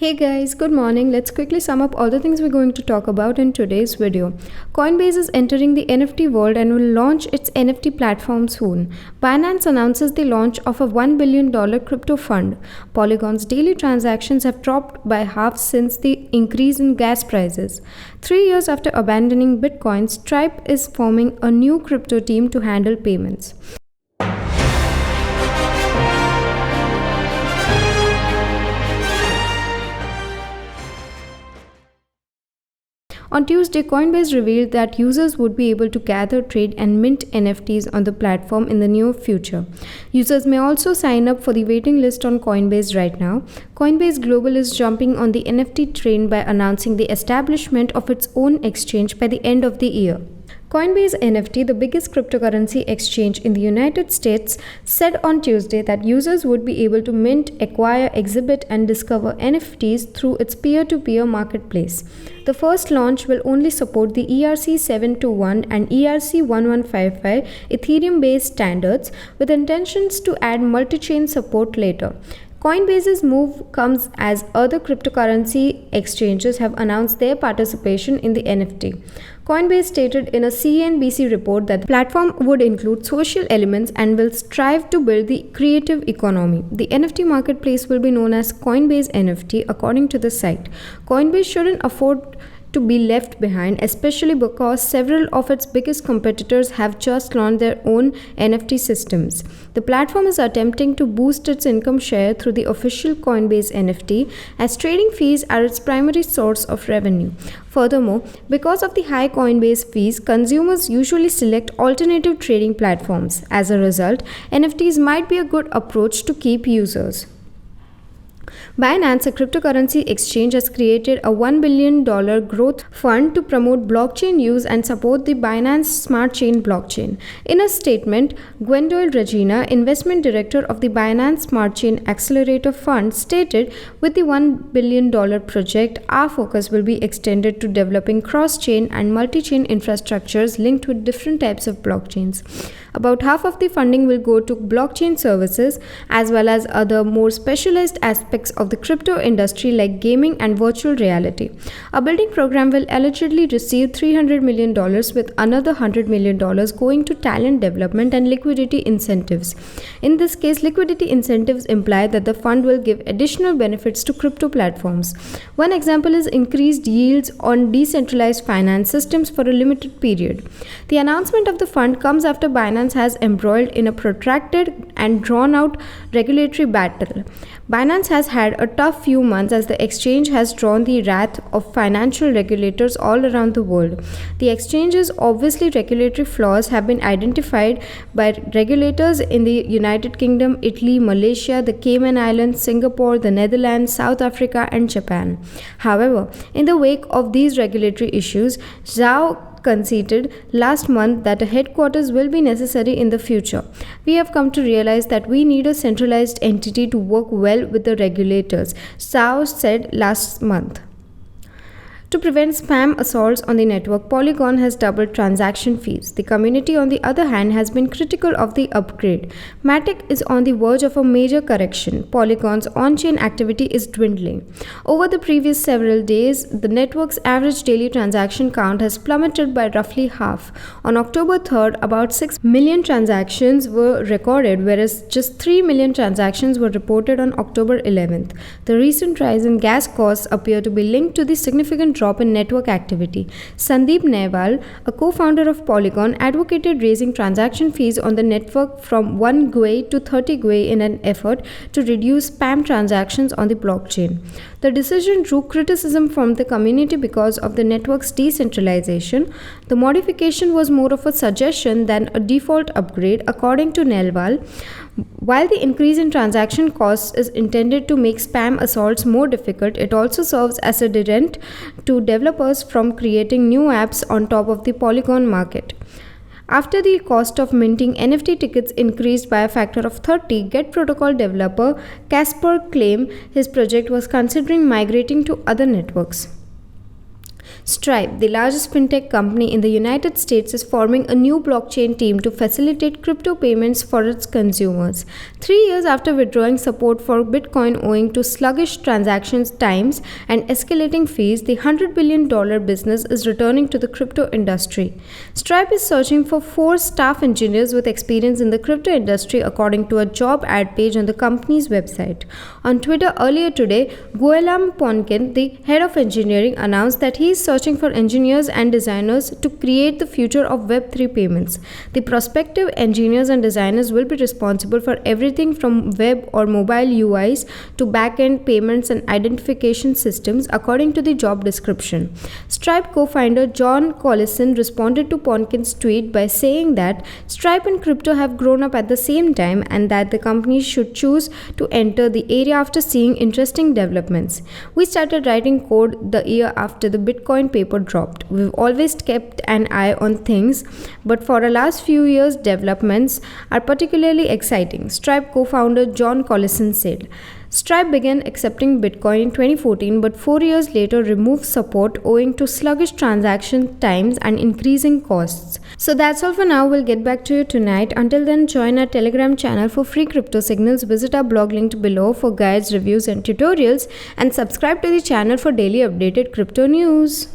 Hey guys, good morning. Let's quickly sum up all the things we're going to talk about in today's video. Coinbase is entering the NFT world and will launch its NFT platform soon. Binance announces the launch of a $1 billion crypto fund. Polygon's daily transactions have dropped by half since the increase in gas prices. 3 years after abandoning Bitcoin, Stripe is forming a new crypto team to handle payments. On Tuesday, Coinbase revealed that users would be able to gather, trade, and mint NFTs on the platform in the near future. Users may also sign up for the waiting list on Coinbase right now. Coinbase Global is jumping on the NFT train by announcing the establishment of its own exchange by the end of the year. Coinbase NFT, the biggest cryptocurrency exchange in the United States, said on Tuesday that users would be able to mint, acquire, exhibit, and discover NFTs through its peer-to-peer marketplace. The first launch will only support the ERC-721 and ERC-1155 Ethereum-based standards, with intentions to add multi-chain support later. Coinbase's move comes as other cryptocurrency exchanges have announced their participation in the NFT. Coinbase stated in a CNBC report that the platform would include social elements and will strive to build the creative economy. The NFT marketplace will be known as Coinbase NFT, according to the site. Coinbase shouldn't afford to be left behind, especially because several of its biggest competitors have just launched their own NFT systems. The platform is attempting to boost its income share through the official Coinbase NFT, as trading fees are its primary source of revenue. Furthermore, because of the high Coinbase fees, consumers usually select alternative trading platforms. As a result, NFTs might be a good approach to keep users. Binance, a cryptocurrency exchange, has created a $1 billion growth fund to promote blockchain use and support the Binance Smart Chain blockchain. In a statement, Gwendoyle Regina, investment director of the Binance Smart Chain Accelerator Fund, stated, "With the $1 billion project, our focus will be extended to developing cross-chain and multi-chain infrastructures linked with different types of blockchains. About half of the funding will go to blockchain services as well as other more specialized aspects of the crypto industry like gaming and virtual reality. Our building program will allegedly receive $300 million, with another $100 million going to talent development and liquidity incentives. In this case, liquidity incentives imply that the fund will give additional benefits to crypto platforms. One example is increased yields on decentralized finance systems for a limited period. The announcement of the fund comes after Binance has embroiled in a protracted and drawn-out regulatory battle. Binance has had a tough few months as the exchange has drawn the wrath of financial regulators all around the world. The exchange's obviously regulatory flaws have been identified by regulators in the United Kingdom, Italy, Malaysia, the Cayman Islands, Singapore, the Netherlands, South Africa, and Japan. However, in the wake of these regulatory issues, Zhao conceded last month that a headquarters will be necessary in the future. We have come to realize that we need a centralized entity to work well with the regulators, Zhao said last month. To prevent spam assaults on the network, Polygon has doubled transaction fees. The community, on the other hand, has been critical of the upgrade. Matic is on the verge of a major correction. Polygon's on-chain activity is dwindling. Over the previous several days, the network's average daily transaction count has plummeted by roughly half. On October 3rd, about 6 million transactions were recorded, whereas just 3 million transactions were reported on October 11th. The recent rise in gas costs appear to be linked to the significant drop in network activity. Sandeep Nailwal, a co-founder of Polygon, advocated raising transaction fees on the network from 1 GUI to 30 GUI in an effort to reduce spam transactions on the blockchain. The decision drew criticism from the community because of the network's decentralization. The modification was more of a suggestion than a default upgrade, according to Nailwal. While the increase in transaction costs is intended to make spam assaults more difficult, it also serves as a deterrent to developers from creating new apps on top of the Polygon market. After the cost of minting NFT tickets increased by a factor of 30, Get Protocol developer Casper claimed his project was considering migrating to other networks. Stripe, the largest fintech company in the United States, is forming a new blockchain team to facilitate crypto payments for its consumers. 3 years after withdrawing support for Bitcoin owing to sluggish transaction times and escalating fees, the $100 billion business is returning to the crypto industry. Stripe is searching for 4 staff engineers with experience in the crypto industry, according to a job ad page on the company's website. On Twitter earlier today, Guillaume Ponkin, the head of engineering, announced that he is searching for engineers and designers to create the future of Web3 payments. The prospective engineers and designers will be responsible for everything from web or mobile UIs to back-end payments and identification systems, according to the job description. Stripe co-founder John Collison responded to Ponkin's tweet by saying that Stripe and crypto have grown up at the same time and that the company should choose to enter the area after seeing interesting developments. We started writing code the year after the Bitcoin paper dropped. We've always kept an eye on things, but for the last few years, developments are particularly exciting, Stripe co-founder John Collison said. Stripe began accepting Bitcoin in 2014, but 4 years later removed support owing to sluggish transaction times and increasing costs. So that's all for now. We'll get back to you tonight. Until then, join our Telegram channel for free crypto signals. Visit our blog linked below for guides, reviews, and tutorials, and subscribe to the channel for daily updated crypto news.